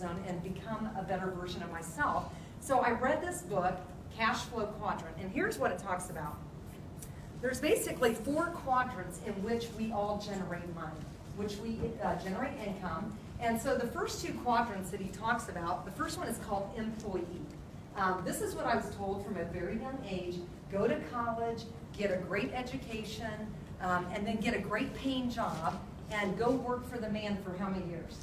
and become a better version of myself. So I read this book, Cash Flow Quadrant, and here's what it talks about. There's basically 4 quadrants in which we all generate money, which we generate income. And so the first 2 quadrants that he talks about, the first one is called employee. This is what I was told from a very young age: go to college, get a great education, and then get a great paying job, and go work for the man for how many years?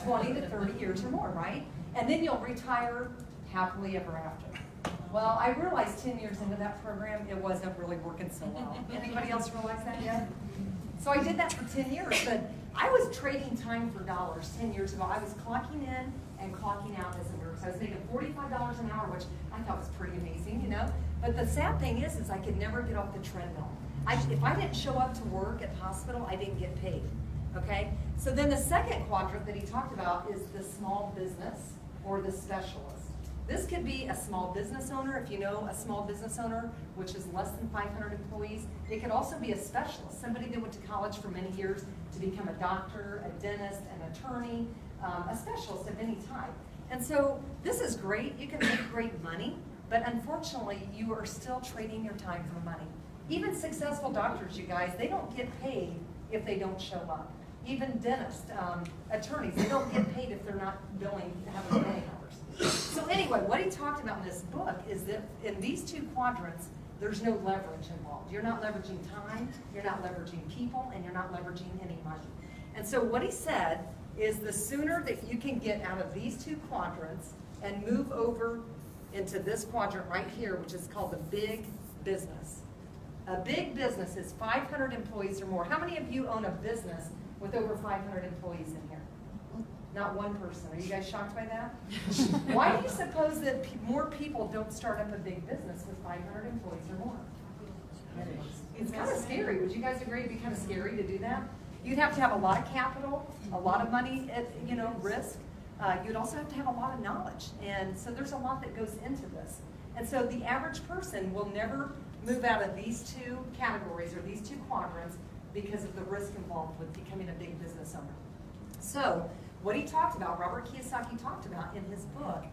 20 to 30 years or more, right? And then you'll retire happily ever after. Well, I realized 10 years into that program, it wasn't really working so well. Anybody else realize that yet? So I did that for 10 years, but I was trading time for dollars 10 years ago. I was clocking in and clocking out as a nurse. I was making $45 an hour, which I thought was pretty amazing, you know? But the sad thing is I could never get off the treadmill. If I didn't show up to work at the hospital, I didn't get paid, okay? So then the second quadrant that he talked about is the small business or the specialist. This could be a small business owner, if you know a small business owner, which is less than 500 employees. It could also be a specialist, somebody that went to college for many years to become a doctor, a dentist, an attorney, a specialist of any type. And so this is great. You can make great money, but unfortunately, you are still trading your time for money. Even successful doctors, you guys, they don't get paid if they don't show up. Even dentists, attorneys, they don't get paid if they're not billing, having many hours. So anyway, what he talked about in this book is that in these 2 quadrants, there's no leverage involved. You're not leveraging time, you're not leveraging people, and you're not leveraging any money. And so what he said is the sooner that you can get out of these 2 quadrants and move over into this quadrant right here, which is called the big business. A big business is 500 employees or more. How many of you own a business with over 500 employees in here? Not one person. Are you guys shocked by that? Why do you suppose that more people don't start up a big business with 500 employees or more? It's kind of scary. Would you guys agree it'd be kind of scary to do that? You'd have to have a lot of capital, a lot of money at risk. You'd also have to have a lot of knowledge. And so there's a lot that goes into this. And so the average person will never move out of these 2 categories or these 2 quadrants because of the risk involved with becoming a big business owner. So what he talked about, Robert Kiyosaki talked about in his book,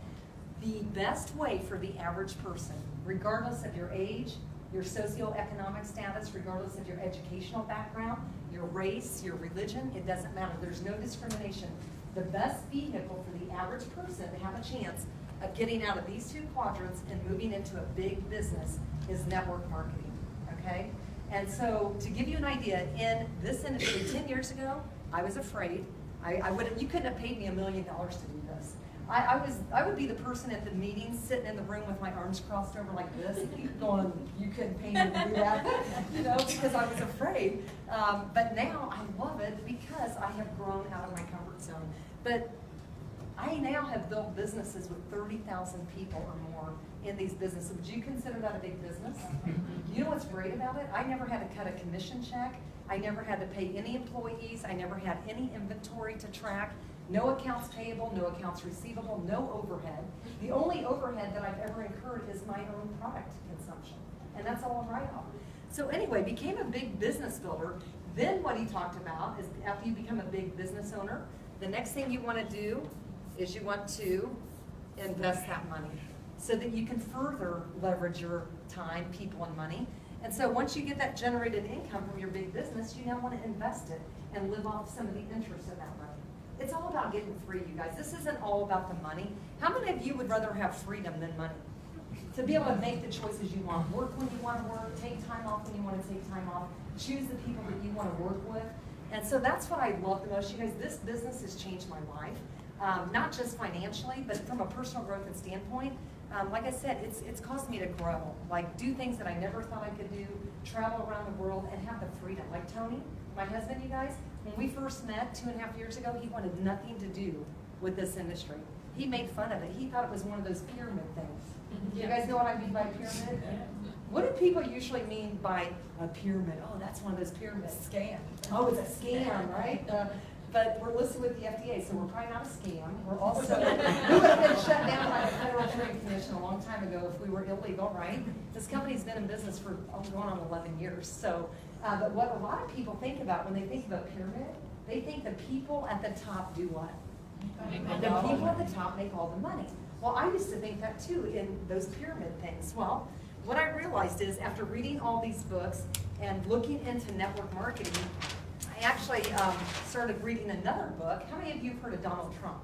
the best way for the average person, regardless of your age, your socioeconomic status, regardless of your educational background, your race, your religion, it doesn't matter. There's no discrimination. The best vehicle for the average person to have a chance of getting out of these 2 quadrants and moving into a big business is network marketing, okay? And so to give you an idea, in this industry 10 years ago, I was afraid. You couldn't have paid me $1 million to do this. I would be the person at the meeting sitting in the room with my arms crossed over like this, going, you couldn't pay me to do that, because I was afraid. But now I love it because I have grown out of my comfort zone. But I now have built businesses with 30,000 people or more in these businesses. Would you consider that a big business? You know what's great about it? I never had to cut a commission check. I never had to pay any employees. I never had any inventory to track. No accounts payable, no accounts receivable, no overhead. The only overhead that I've ever incurred is my own product consumption. And that's all a write-off. So anyway, became a big business builder. Then what he talked about is after you become a big business owner, the next thing you want to do is you want to invest that money so that you can further leverage your time, people, and money. And so once you get that generated income from your big business, you now want to invest it and live off some of the interest of that money. It's all about getting free, you guys. This isn't all about the money. How many of you would rather have freedom than money? To be able to make the choices you want, work when you want to work, take time off when you want to take time off, choose the people that you want to work with. And so that's what I love the most. You guys, this business has changed my life. Not just financially, but from a personal growth and standpoint. Like I said, it's caused me to grow, like do things that I never thought I could do, travel around the world, and have the freedom. Like Tony, my husband, you guys, when we first met 2.5 years ago, he wanted nothing to do with this industry. He made fun of it. He thought it was one of those pyramid things. You guys know what I mean by pyramid? What do people usually mean by a pyramid? Oh, that's one of those pyramids. Scam. Oh, it's a scam, right? But we're listed with the FDA, so we're probably not a scam. We're also, we would have been shut down by the Federal Trade Commission a long time ago if we were illegal, right? This company's been in business for going on 11 years. So, but what a lot of people think about when they think of a pyramid, they think the people at the top do what? The people at the top make all the money. Well, I used to think that too in those pyramid things. Well, what I realized is after reading all these books and looking into network marketing, I actually started reading another book. How many of you have heard of Donald Trump?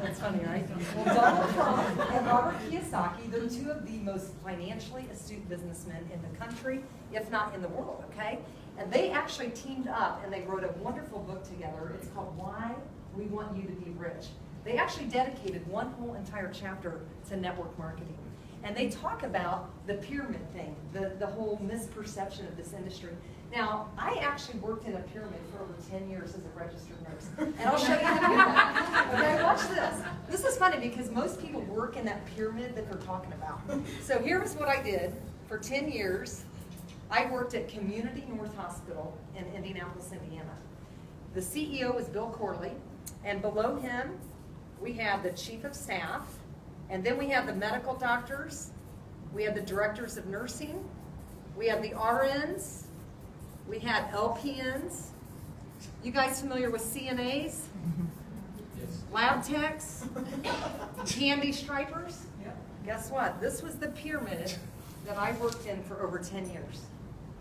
That's funny, right? Well, Donald Trump and Robert Kiyosaki, they're two of the most financially astute businessmen in the country, if not in the world, okay? And they actually teamed up and they wrote a wonderful book together. It's called Why We Want You to Be Rich. They actually dedicated one whole entire chapter to network marketing. And they talk about the pyramid thing, the whole misperception of this industry. Now, I actually worked in a pyramid for over 10 years as a registered nurse. And I'll show you how to do that. Okay, watch this. This is funny because most people work in that pyramid that they're talking about. So here's what I did for 10 years. I worked at Community North Hospital in Indianapolis, Indiana. The CEO was Bill Corley, and below him, we had the chief of staff, and then we had the medical doctors, we had the directors of nursing, we had the RNs, we had LPNs. You guys familiar with CNAs? Yes. Lab techs? Candy stripers? Yep. Guess what? This was the pyramid that I worked in for over 10 years.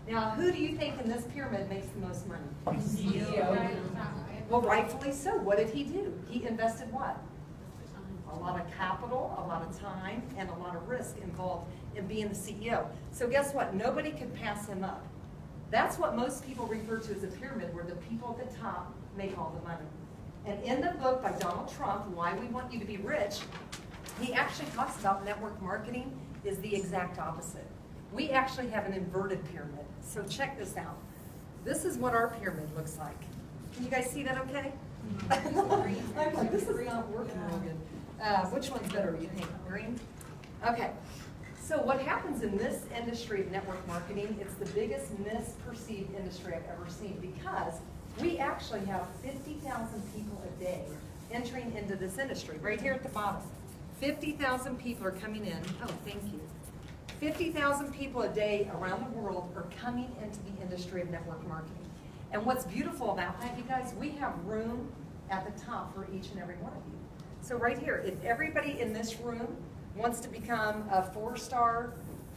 Now, who do you think in this pyramid makes the most money? CEO. Well, rightfully so. What did he do? He invested what? A lot of capital, a lot of time, and a lot of risk involved in being the CEO. So guess what? Nobody could pass him up. That's what most people refer to as a pyramid, where the people at the top make all the money. And in the book by Donald Trump, Why We Want You to Be Rich, he actually talks about network marketing is the exact opposite. We actually have an inverted pyramid. So check this out. This is what our pyramid looks like. Can you guys see that okay? I'm like, this is not working real good. Which one's better, you think? Green? Okay. So what happens in this industry of network marketing, it's the biggest misperceived industry I've ever seen, because we actually have 50,000 people a day entering into this industry, right here at the bottom. 50,000 people are coming in. Oh, thank you. 50,000 people a day around the world are coming into the industry of network marketing. And what's beautiful about that, you guys, we have room at the top for each and every one of you. So right here, if everybody in this room wants to become a 4-star,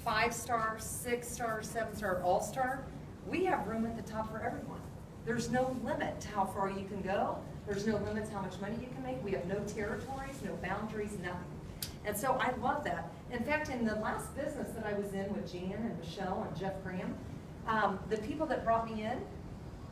5-star, 6-star, 7-star, all-star, we have room at the top for everyone. There's no limit to how far you can go. There's no limit to how much money you can make. We have no territories, no boundaries, nothing. And so I love that. In fact, in the last business that I was in with Jan and Michelle and Jeff Graham, the people that brought me in,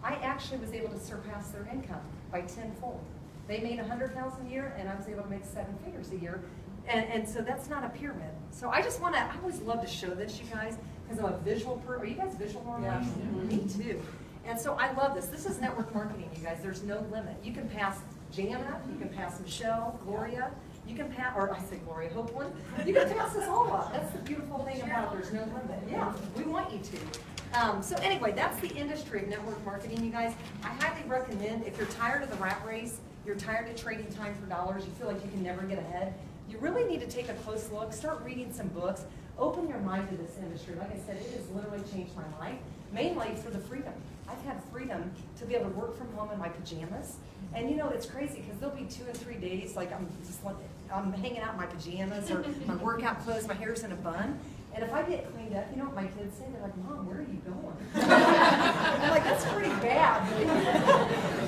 I actually was able to surpass their income by 10-fold. They made $100,000 a year, and I was able to make 7 figures a year. And so that's not a pyramid. So I just want to, I always love to show this, you guys, because I'm a visual person. Are you guys visual learners? Yeah. Me too. And so I love this. This is network marketing, you guys. There's no limit. You can pass Jana, you can pass Michelle, Gloria, you can pass, or I say Gloria, Hopeland. You can pass us all up. That's the beautiful thing about it. There's no limit. Yeah, we want you to. So anyway, that's the industry of network marketing, you guys. I highly recommend, if you're tired of the rat race, you're tired of trading time for dollars, you feel like you can never get ahead, you really need to take a close look, start reading some books, open your mind to this industry. Like I said, it has literally changed my life, mainly for the freedom. I've had freedom to be able to work from home in my pajamas. And you know, it's crazy because there'll be 2 or 3 days, like I'm hanging out in my pajamas or my workout clothes, my hair's in a bun. And if I get cleaned up, you know what my kids say? They're like, Mom, where are you going? I'm like, that's pretty bad.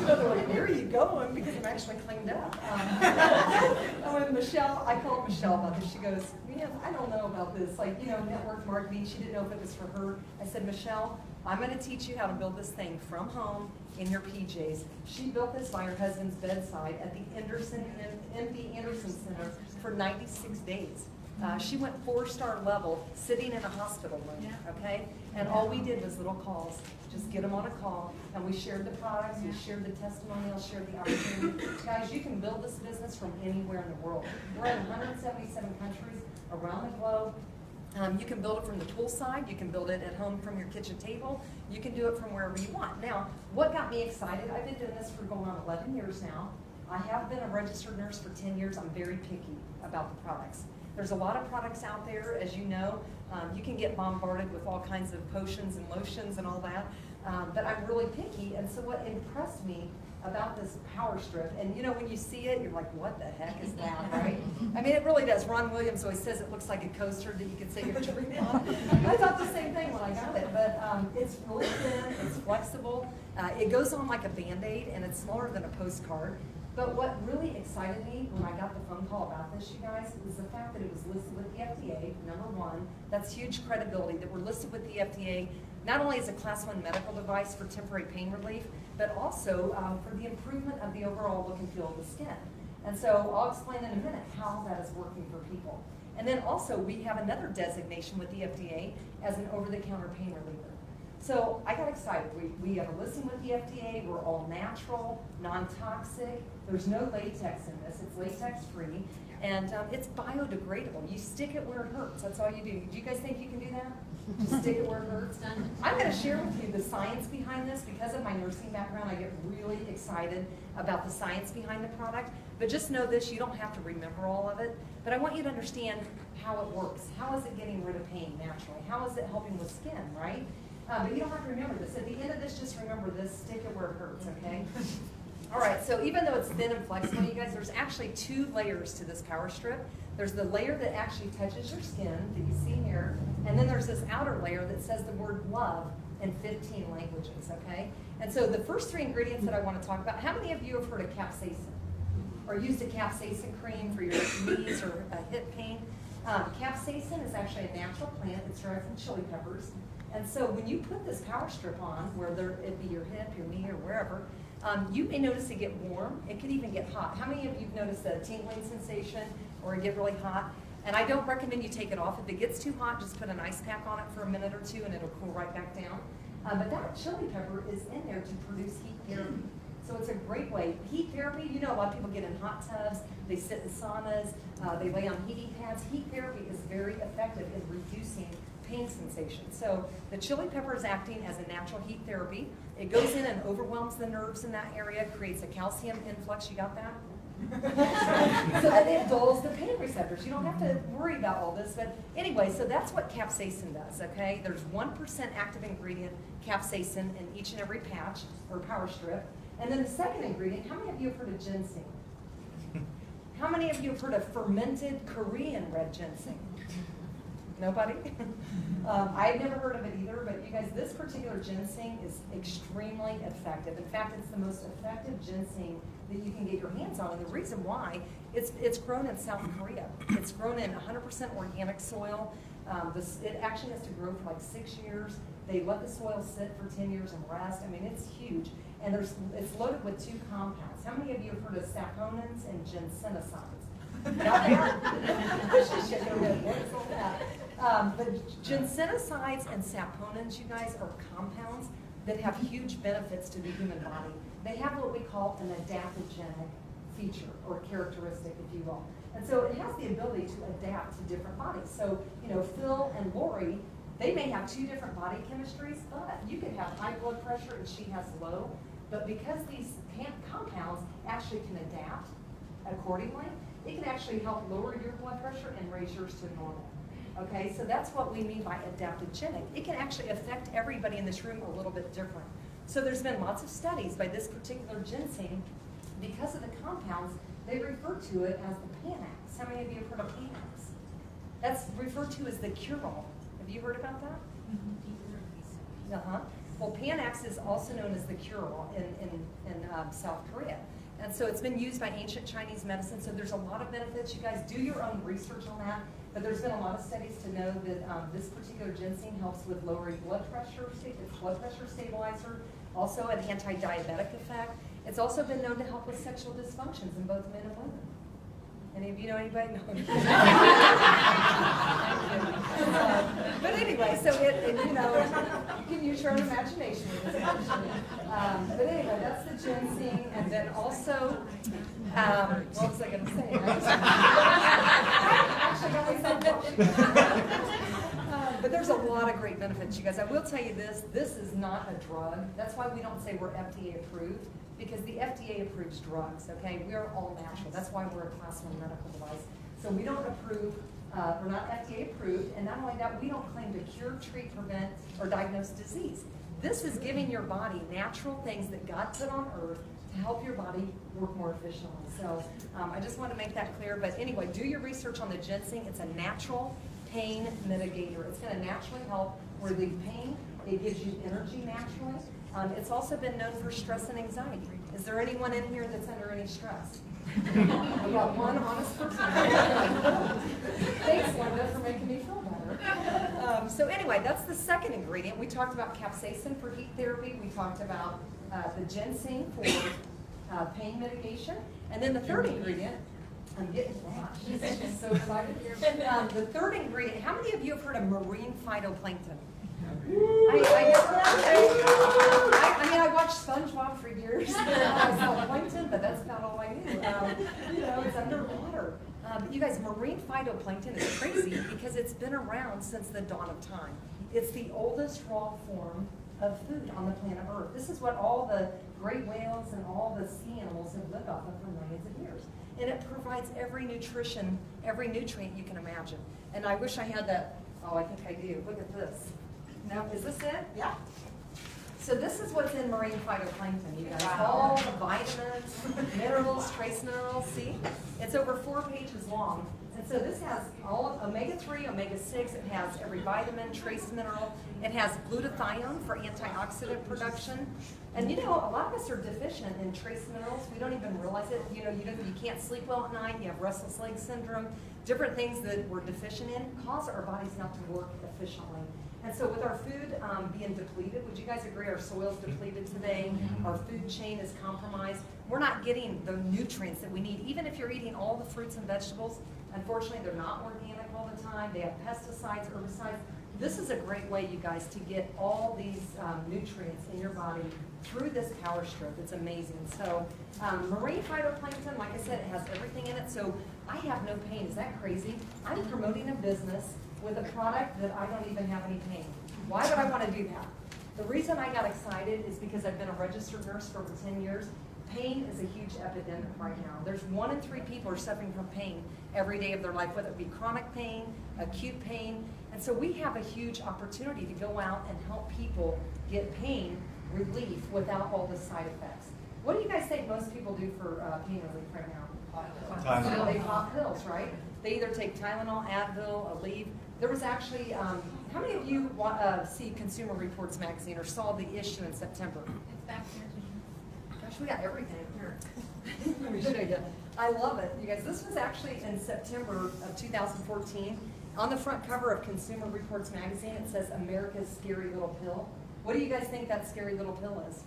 So they're like, where are you going? Because I'm actually cleaned up. And when Michelle, I called Michelle about this. She goes, man, I don't know about this. Like, you know, network marketing. She didn't know if it was for her. I said, Michelle, I'm going to teach you how to build this thing from home in your PJs. She built this by her husband's bedside at the MD Anderson Center for 96 days. She went 4-star level, sitting in a hospital room, okay? And all we did was little calls, just get them on a call, and we shared the products, we shared the testimonials, shared the opportunity. Guys, you can build this business from anywhere in the world. We're in 177 countries around the globe. You can build it from the tool side, you can build it at home from your kitchen table, you can do it from wherever you want. Now, what got me excited, I've been doing this for going on 11 years now. I have been a registered nurse for 10 years, I'm very picky about the products. There's a lot of products out there, as you know. You can get bombarded with all kinds of potions and lotions and all that, but I'm really picky, and so what impressed me about this power strip. And you know, when you see it, you're like, what the heck is that, right? I mean, it really does. Ron Williams always says it looks like a coaster that you can sit your drink on. I thought the same thing when I got it, but it's really thin, it's flexible. It goes on like a Band-Aid, and it's smaller than a postcard. But what really excited me when I got the phone call about this, you guys, was the fact that it was listed with the FDA, number one. That's huge credibility that we're listed with the FDA, not only as a Class 1 medical device for temporary pain relief, but also for the improvement of the overall look and feel of the skin. And so I'll explain in a minute how that is working for people. And then also we have another designation with the FDA as an over-the-counter pain reliever. So I got excited. We have a listing with the FDA. We're all natural, non-toxic. There's no latex in this. It's latex-free. And it's biodegradable. You stick it where it hurts. That's all you do. Do you guys think you can do that? Just stick it where it hurts? I'm going to share with you the science behind this. Because of my nursing background, I get really excited about the science behind the product. But just know this, you don't have to remember all of it. But I want you to understand how it works. How is it getting rid of pain naturally? How is it helping with skin, right? But you don't have to remember this. At the end of this, just remember this, stick it where it hurts, okay? All right, so even though it's thin and flexible, you guys, there's actually 2 layers to this power strip. There's the layer that actually touches your skin that you see here, and then there's this outer layer that says the word love in 15 languages, okay? And so the first 3 ingredients that I want to talk about, how many of you have heard of capsaicin? Or used a capsaicin cream for your knees or hip pain? Capsaicin is actually a natural plant. It's derived from chili peppers. And so when you put this power strip on, whether it be your hip, your knee, or wherever, you may notice it get warm. It can even get hot. How many of you have noticed a tingling sensation or it get really hot? And I don't recommend you take it off. If it gets too hot, just put an ice pack on it for a minute or 2 and it'll cool right back down. But that chili pepper is in there to produce heat therapy. So it's a great way. Heat therapy, you know, a lot of people get in hot tubs, they sit in saunas, they lay on heating pads. Heat therapy is very effective in reducing pain sensation. So the chili pepper is acting as a natural heat therapy. It goes in and overwhelms the nerves in that area, creates a calcium influx. You got that? So that it dulls the pain receptors. You don't have to worry about all this, but anyway, so that's what capsaicin does, okay? There's 1% active ingredient, capsaicin, in each and every patch or power strip. And then the second ingredient, how many of you have heard of ginseng? How many of you have heard of fermented Korean red ginseng? Nobody? I've never heard of it either, but you guys, this particular ginseng is extremely effective. In fact, it's the most effective ginseng that you can get your hands on. And the reason why, it's grown in South Korea. It's grown in 100% organic soil. It actually has to grow for like 6 years. They let the soil sit for 10 years and rest. I mean, it's huge. And it's loaded with 2 compounds. How many of you have heard of saponins and ginsenosides? But ginsenosides and saponins, you guys, are compounds that have huge benefits to the human body. They have what we call an adaptogenic feature or characteristic, if you will. And so it has the ability to adapt to different bodies. So, you know, Phil and Lori, they may have 2 different body chemistries, but you could have high blood pressure and she has low. But because these compounds actually can adapt accordingly, it can actually help lower your blood pressure and raise yours to normal. Okay, so that's what we mean by adaptogenic. It can actually affect everybody in this room a little bit different. So there's been lots of studies by this particular ginseng. Because of the compounds, they refer to it as the Panax. How many of you have heard of Panax? That's referred to as the cure-all. Have you heard about that? Uh-huh. Well, Panax is also known as the cure-all in South Korea. And so it's been used by ancient Chinese medicine, so there's a lot of benefits. You guys do your own research on that, but there's been a lot of studies to know that this particular ginseng helps with lowering blood pressure. It's blood pressure stabilizer, also an anti-diabetic effect. It's also been known to help with sexual dysfunctions in both men and women. Any of you know anybody? No. But anyway, so you know, you can use your own imagination with this. But anyway, that's the ginseng, and then also, what was I going to say? But there's a lot of great benefits, you guys. I will tell you this is not a drug. That's why we don't say we're FDA approved, because the FDA approves drugs, okay? We are all natural. That's why we're a Class 1 medical device. So we don't approve, we're not FDA approved, and not only that, we don't claim to cure, treat, prevent, or diagnose disease. This is giving your body natural things that God put on earth to to help your body work more efficiently. So I just want to make that clear. But anyway, do your research on the ginseng. It's a natural pain mitigator. It's going to naturally help relieve pain. It gives you energy naturally. It's also been known for stress and anxiety. Is there anyone in here that's under any stress? I got one honest person. Thanks, Linda, for making me feel better. So anyway, that's the second ingredient. We talked about capsaicin for heat therapy. We talked about the ginseng for pain mitigation. And then the third ingredient, I'm getting lost. She's so excited. The third ingredient, how many of you have heard of marine phytoplankton? I watched SpongeBob for years. I saw plankton, but that's about all I knew. It's underwater. But you guys, marine phytoplankton is crazy because it's been around since the dawn of time. It's the oldest raw form of food on the planet Earth. This is what all the great whales and all the sea animals have lived off of for millions of years. And it provides every nutrition, every nutrient you can imagine. And I wish I had that. Oh, I think I do. Look at this. Now, is this it? Yeah. So this is what's in marine phytoplankton, you guys. All the vitamins, minerals, trace minerals, see? It's over 4 pages long. And so this has all of omega-3, omega-6, it has every vitamin, trace mineral. It has glutathione for antioxidant production. And a lot of us are deficient in trace minerals. We don't even realize it. You can't sleep well at night, you have restless leg syndrome. Different things that we're deficient in cause our bodies not to work efficiently. And so with our food being depleted, would you guys agree our soil's depleted today? Our food chain is compromised. We're not getting the nutrients that we need. Even if you're eating all the fruits and vegetables, unfortunately they're not organic all the time. They have pesticides, herbicides. This is a great way, you guys, to get all these nutrients in your body through this power strip. It's amazing. So marine phytoplankton, like I said, it has everything in it. So I have no pain. Is that crazy? I'm promoting a business with a product that I don't even have any pain. Why would I want to do that? The reason I got excited is because I've been a registered nurse for over 10 years. Pain is a huge epidemic right now. There's 1 in 3 people are suffering from pain every day of their life, whether it be chronic pain, acute pain. And so we have a huge opportunity to go out and help people get pain relief without all the side effects. What do you guys think most people do for pain relief right now? Tylenol. They pop pills, right? They either take Tylenol, Advil, Aleve. There was actually, how many of you see Consumer Reports magazine or saw the issue in September? It's back here. Gosh, we got everything here. Let me show you. I love it. You guys, this was actually in September of 2014. On the front cover of Consumer Reports magazine, it says America's Scary Little Pill. What do you guys think that scary little pill is?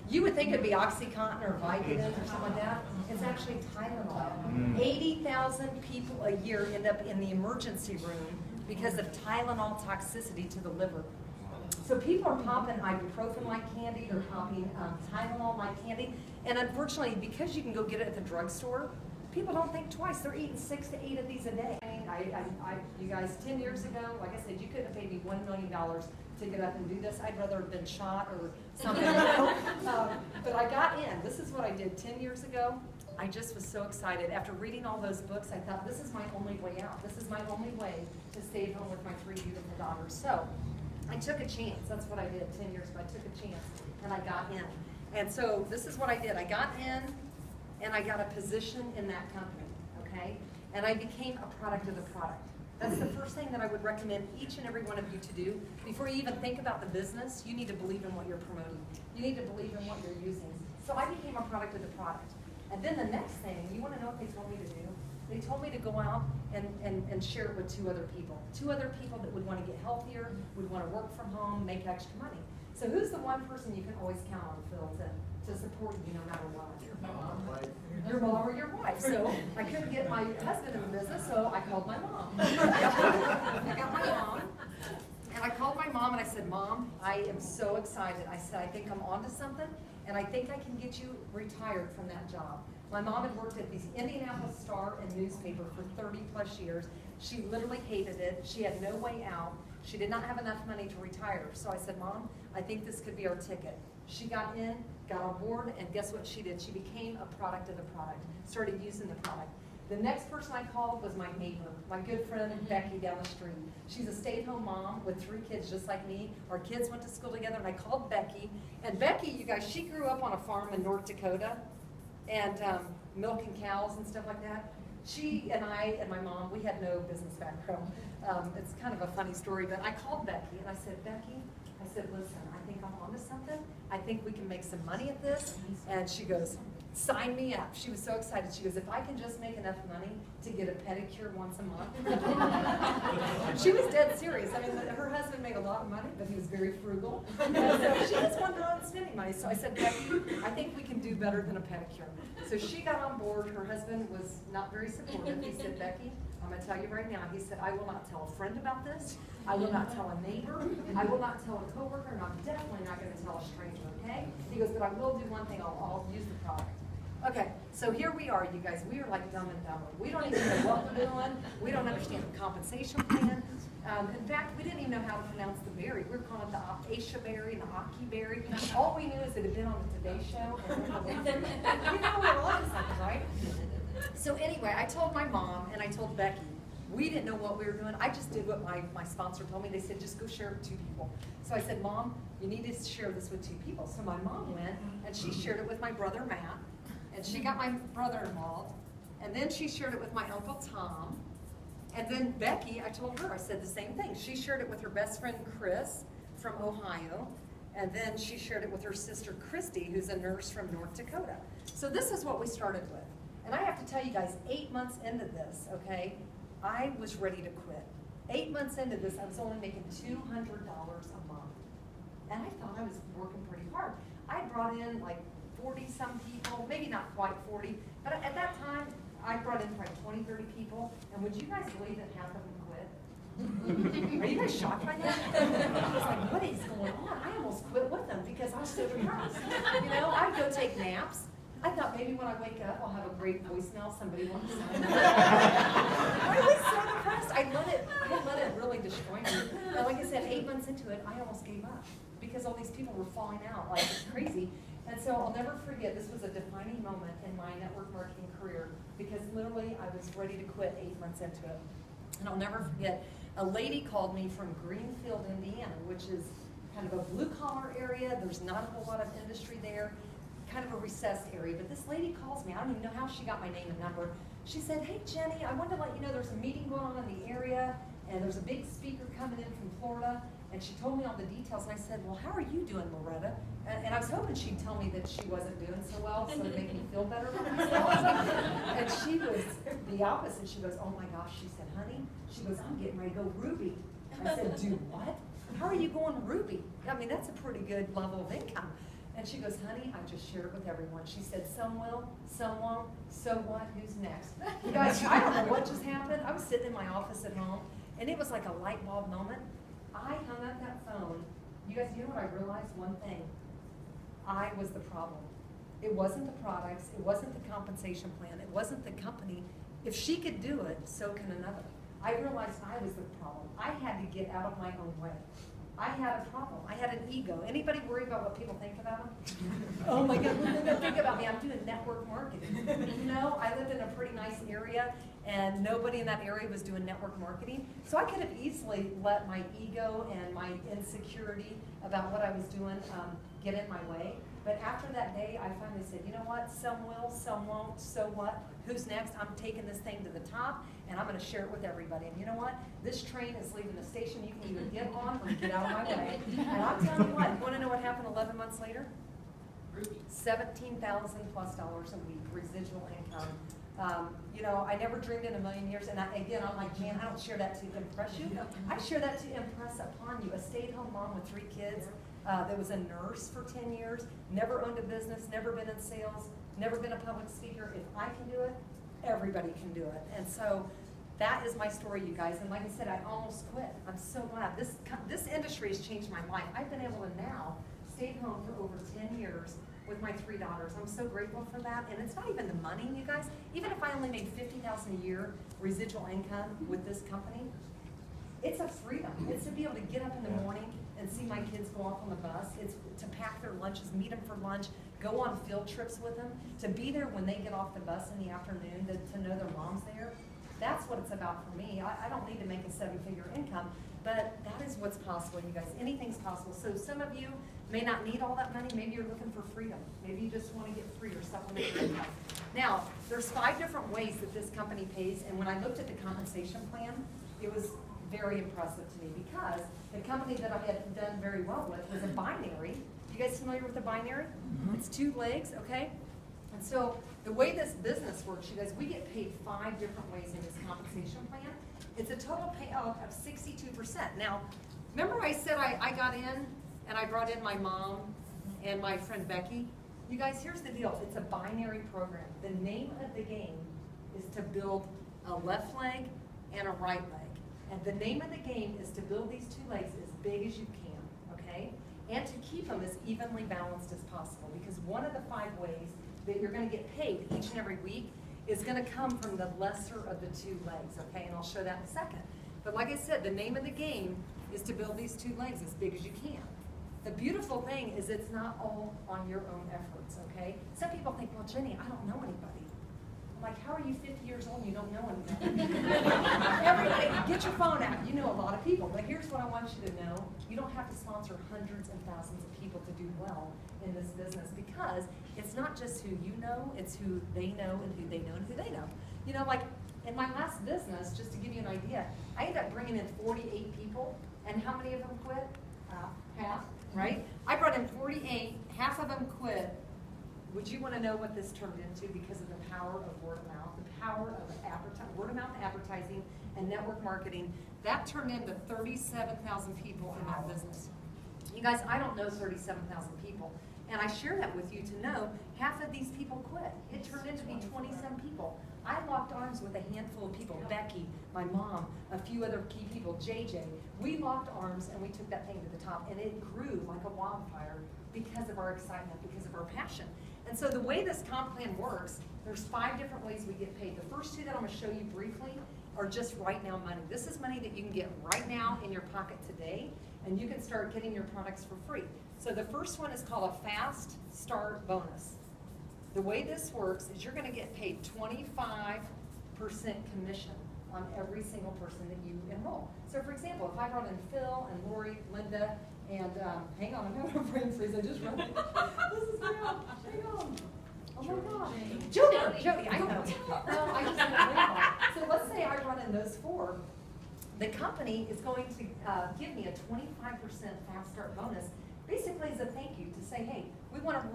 You would think it'd be OxyContin or Vicodin or something like that. It's actually Tylenol. 80,000 people a year end up in the emergency room because of Tylenol toxicity to the liver. So people are popping ibuprofen-like candy, they're popping Tylenol-like candy, and unfortunately, because you can go get it at the drugstore, people don't think twice. They're eating 6 to 8 of these a day. You guys, 10 years ago, like I said, you couldn't have paid me $1 million to get up and do this. I'd rather have been shot or something. But I got in. This is what I did 10 years ago. I just was so excited. After reading all those books, I thought, this is my only way out. This is my only way to stay at home with my 3 beautiful daughters. So I took a chance. That's what I did 10 years ago. I took a chance, and I got in. And so this is what I did. I got in, and I got a position in that company, okay? And I became a product of the product. That's the first thing that I would recommend each and every one of you to do. Before you even think about the business, you need to believe in what you're promoting. You need to believe in what you're using. So I became a product of the product. And then the next thing, you want to know what they told me to do? They told me to go out and share it with 2 other people. 2 other people that would want to get healthier, would want to work from home, make extra money. So who's the one person you can always count on, Phil, to support you no matter what? Your mom or your wife. So I couldn't get my husband in the business, so I called my mom. I got my mom, and I called my mom and I said, Mom, I am so excited. I said, I think I'm onto something, and I think I can get you retired from that job. My mom had worked at the Indianapolis Star and newspaper for 30 plus years. She literally hated it. She had no way out. She did not have enough money to retire. So I said, Mom, I think this could be our ticket. She got in, got on board, and guess what she did? She became a product of the product, started using the product. The next person I called was my neighbor, my good friend Becky down the street. She's a stay-at-home mom with 3 kids just like me. Our kids went to school together, and I called Becky. And Becky, you guys, she grew up on a farm in North Dakota, and milking cows and stuff like that. She and I and my mom, we had no business background. It's kind of a funny story, but I called Becky, and I said, Becky, I said, listen, I think I'm onto something. I think we can make some money at this. And she goes, sign me up. She was so excited. She goes, if I can just make enough money to get a pedicure once a month. She was dead serious. I mean, her husband made a lot of money, but he was very frugal. And so she just wanted to earn spending money. So I said, Becky, I think we can do better than a pedicure. So she got on board. Her husband was not very supportive. He said, Becky, I'm going to tell you right now. He said, I will not tell a friend about this. I will not tell a neighbor. I will not tell a coworker, and I'm definitely not going to tell a stranger, okay? He goes, but I will do one thing. I'll use the product. Okay, so here we are, you guys. We are like Dumb and Dumber. We don't even know what we're doing. We don't understand the compensation plan. In fact, we didn't even know how to pronounce the berry. We were calling it the acacia berry and the aki berry. All we knew is it had been on the Today Show. And you know what all of something, right? So anyway, I told my mom and I told Becky. We didn't know what we were doing. I just did what my sponsor told me. They said, just go share it with 2 people. So I said, Mom, you need to share this with 2 people. So my mom went and she shared it with my brother Matt. And she got my brother involved. And then she shared it with my Uncle Tom. And then Becky, I told her, I said the same thing. She shared it with her best friend Chris from Ohio. And then she shared it with her sister Christy, who's a nurse from North Dakota. So this is what we started with. And I have to tell you guys, 8 months into this, okay, I was ready to quit. 8 months into this, I was only making $200 a month. And I thought I was working pretty hard. I brought in like 40-some people, maybe not quite 40, but at that time, I brought in probably 20, 30 people. And would you guys believe that half of them quit? Are you guys shocked by that? I was like, what is going on? I almost quit with them because I was so depressed. You know, I'd go take naps. I thought maybe when I wake up, I'll have a great voicemail. Somebody wants to sign up. I was so depressed. I let it really destroy me. And like I said, 8 months into it, I almost gave up because all these people were falling out like crazy. And so I'll never forget, this was a defining moment in my network marketing career because literally I was ready to quit 8 months into it. And I'll never forget, a lady called me from Greenfield, Indiana, which is kind of a blue-collar area. There's not a whole lot of industry there. Kind of a recessed area, but this lady calls me. I don't even know how she got my name and number. She said, hey, Jenny, I wanted to let you know there's a meeting going on in the area, and there's a big speaker coming in from Florida, and she told me all the details, and I said, well, how are you doing, Loretta? And I was hoping she'd tell me that she wasn't doing so well, so it'd make me feel better about myself. And she was the opposite. She goes, oh my gosh, she said, honey, she goes, I'm getting ready to go Ruby. I said, do what? How are you going Ruby? I mean, that's a pretty good level of income. And she goes, honey, I just shared it with everyone. She said, some will, some won't, so what, who's next? You guys, I don't know what just happened. I was sitting in my office at home, and it was like a light bulb moment. I hung up that phone. You guys, you know what I realized? One thing. I was the problem. It wasn't the products. It wasn't the compensation plan. It wasn't the company. If she could do it, so can another. I realized I was the problem. I had to get out of my own way. I had a problem. I had an ego. Anybody worry about what people think about them? Oh my God, what are they gonna think about me? I'm doing network marketing. You know, I lived in a pretty nice area and nobody in that area was doing network marketing. So I could have easily let my ego and my insecurity about what I was doing get in my way. But after that day, I finally said, you know what? Some will, some won't, so what? Who's next? I'm taking this thing to the top, and I'm going to share it with everybody. And you know what? This train is leaving the station. You can either get on or get out of my way. And I'm telling you what, you want to know what happened 11 months later? $17,000+ a week, residual income. You know, I never dreamed in a million years, and again, I'm like, Jan, I don't share that to impress you. I share that to impress upon you. A stay-at-home mom with 3 kids, that was a nurse for 10 years, never owned a business, never been in sales, never been a public speaker. If I can do it, everybody can do it. And so that is my story, you guys. And like I said, I almost quit. I'm so glad. This industry has changed my life. I've been able to now stay at home for over 10 years with my 3 daughters. I'm so grateful for that. And it's not even the money, you guys. Even if I only made $50,000 a year residual income with this company, it's a freedom. It's to be able to get up in the morning and see my kids go off on the bus. It's to pack their lunches, meet them for lunch, go on field trips with them, to be there when they get off the bus in the afternoon, to know their mom's there. That's what it's about for me. I don't need to make a 7-figure income, but that is what's possible, you guys. Anything's possible. So some of you may not need all that money. Maybe you're looking for freedom. Maybe you just want to get free or supplement your income. Now, there's 5 different ways that this company pays, and when I looked at the compensation plan, it was very impressive to me because the company that I had done very well with was a binary. You guys familiar with the binary? Mm-hmm. It's 2 legs, okay? And so the way this business works, you guys, we get paid 5 different ways in this compensation plan. It's a total payout of 62%. Now, remember I said I got in and I brought in my mom and my friend Becky? You guys, here's the deal. It's a binary program. The name of the game is to build a left leg and a right leg. And the name of the game is to build these 2 legs as big as you can, okay? And to keep them as evenly balanced as possible, because one of the 5 ways that you're going to get paid each and every week is going to come from the lesser of the 2 legs, okay? And I'll show that in a second. But like I said, the name of the game is to build these 2 legs as big as you can. The beautiful thing is it's not all on your own efforts, okay? Some people think, well, Jenny, I don't know anybody. I'm like, how are you 50 years old and you don't know anybody? Everybody, get your phone out. You know a lot of people. But here's what I want you to know. You don't have to sponsor hundreds and thousands of people to do well in this business, because it's not just who you know, it's who they know and who they know and who they know. You know, like in my last business, just to give you an idea, I ended up bringing in 48 people, and how many of them quit? Half, right? I brought in 48, half of them quit. Would you want to know what this turned into? Because of the power of word of mouth, the power of word of mouth advertising and network marketing, that turned into 37,000 people in that business. You guys, I don't know 37,000 people, and I share that with you to know half of these people quit. It turned into be 27 people. I locked arms with a handful of people, Becky, my mom, a few other key people, JJ. We locked arms and we took that thing to the top, and it grew like a wildfire because of our excitement, because of our passion. And so the way this comp plan works, there's 5 different ways we get paid. The first 2 that I'm going to show you briefly are just right now money. This is money that you can get right now in your pocket today, and you can start getting your products for free. So the first one is called a Fast Start Bonus. The way this works is you're going to get paid 25% commission on every single person that you enroll. So for example, if I brought in Phil and Lori, Linda, and hang on, I'm having a brain freeze. I just read it. This is real. Hang on. Oh my God. Jody, I know. No, I just know. So let's say I run in those 4. The company is going to give me a 25% Fast Start bonus, basically as a thank you to say, hey, we want to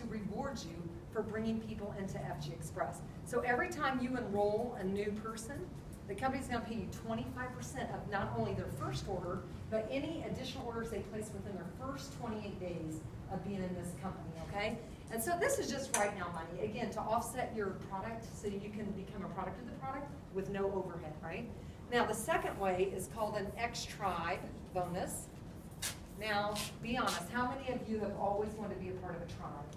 reward you for bringing people into FG Express. So every time you enroll a new person, the company's going to pay you 25% of not only their first order, but any additional orders they place within their first 28 days of being in this company, okay? And so this is just right now money, again, to offset your product so you can become a product of the product with no overhead, right? Now, the second way is called an X-Tribe bonus. Now, be honest, how many of you have always wanted to be a part of a tribe?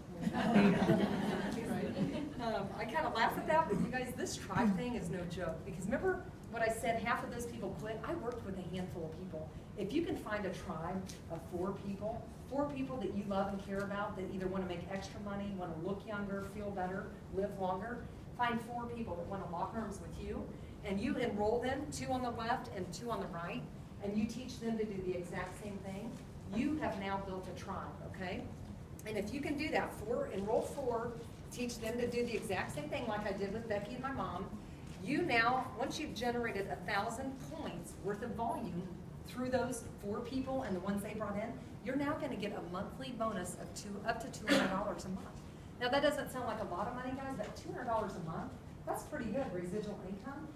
I kind of laugh at that, but you guys, this tribe thing is no joke. Because remember what I said, half of those people quit? I worked with a handful of people. If you can find a tribe of 4 people that you love and care about, that either want to make extra money, want to look younger, feel better, live longer, find 4 people that want to lock arms with you, and you enroll them, 2 on the left and 2 on the right, and you teach them to do the exact same thing, you have now built a tribe, okay? And if you can do that, enroll 4, teach them to do the exact same thing like I did with Becky and my mom, you now, once you've generated 1,000 points worth of volume through those 4 people and the ones they brought in, you're now going to get a monthly bonus of up to $200 a month. Now that doesn't sound like a lot of money, guys, but $200 a month, that's pretty good residual income.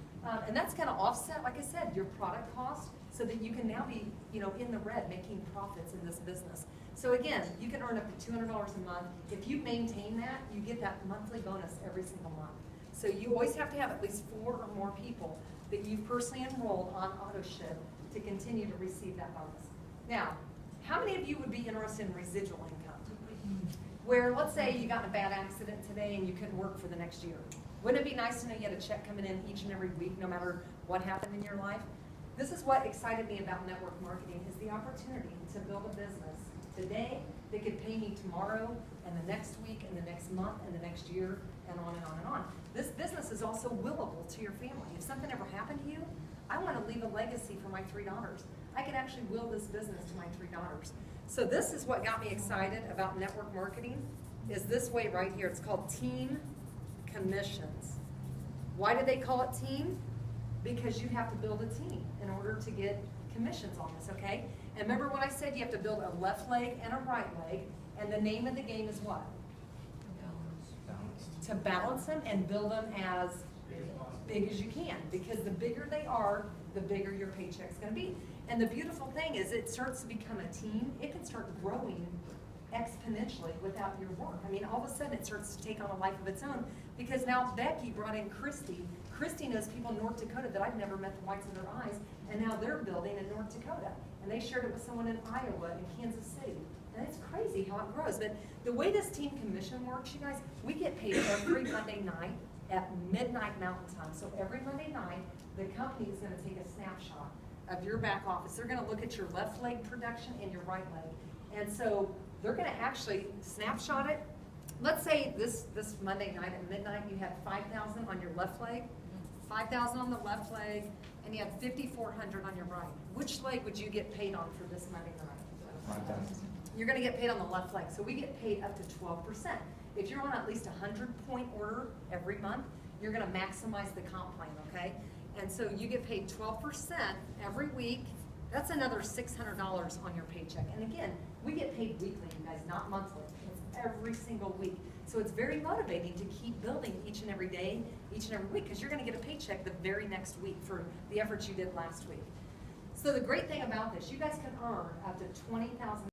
And that's going to offset, like I said, your product cost so that you can now be, in the red making profits in this business. So again, you can earn up to $200 a month. If you maintain that, you get that monthly bonus every single month. So you always have to have at least 4 or more people that you've personally enrolled on AutoShip to continue to receive that bonus. Now, how many of you would be interested in residual income? Where, let's say you got in a bad accident today and you couldn't work for the next year. Wouldn't it be nice to know you had a check coming in each and every week, no matter what happened in your life? This is what excited me about network marketing, is the opportunity to build a business today that could pay me tomorrow and the next week and the next month and the next year and on and on and on. This business is also willable to your family. If something ever happened to you, I want to leave a legacy for my 3 daughters. I could actually will this business to my 3 daughters. So this is what got me excited about network marketing, is this way right here. It's called team commissions. Why do they call it team? Because you have to build a team in order to get commissions on this, okay? And remember what I said, you have to build a left leg and a right leg, and the name of the game is what? To balance them and build them as big as you can, because the bigger they are, the bigger your paycheck's gonna be. And the beautiful thing is, it starts to become a team. It can start growing exponentially without your work. I mean, all of a sudden it starts to take on a life of its own, because now Becky brought in Christy. Christy knows people in North Dakota that I've never met the whites of their eyes, and now they're building in North Dakota. And they shared it with someone in Iowa and Kansas City. And it's crazy how it grows. But the way this team commission works, you guys, we get paid every Monday night at midnight Mountain Time. So every Monday night, the company is going to take a snapshot of your back office. They're going to look at your left leg production and your right leg. And so they're going to actually snapshot it. Let's say this Monday night at midnight, you had 5,000 on your left leg, 5,000 on the left leg, and you had 5,400 on your right. Which leg would you get paid on for this Monday night? 5,000. You're gonna get paid on the left leg. So we get paid up to 12%. If you're on at least a 100-point order every month, you're gonna maximize the comp plan, okay? And so you get paid 12% every week. That's another $600 on your paycheck. And again, we get paid weekly, you guys, not monthly. It's every single week. So it's very motivating to keep building each and every day, each and every week, because you're gonna get a paycheck the very next week for the efforts you did last week. So the great thing about this, you guys can earn up to $20,000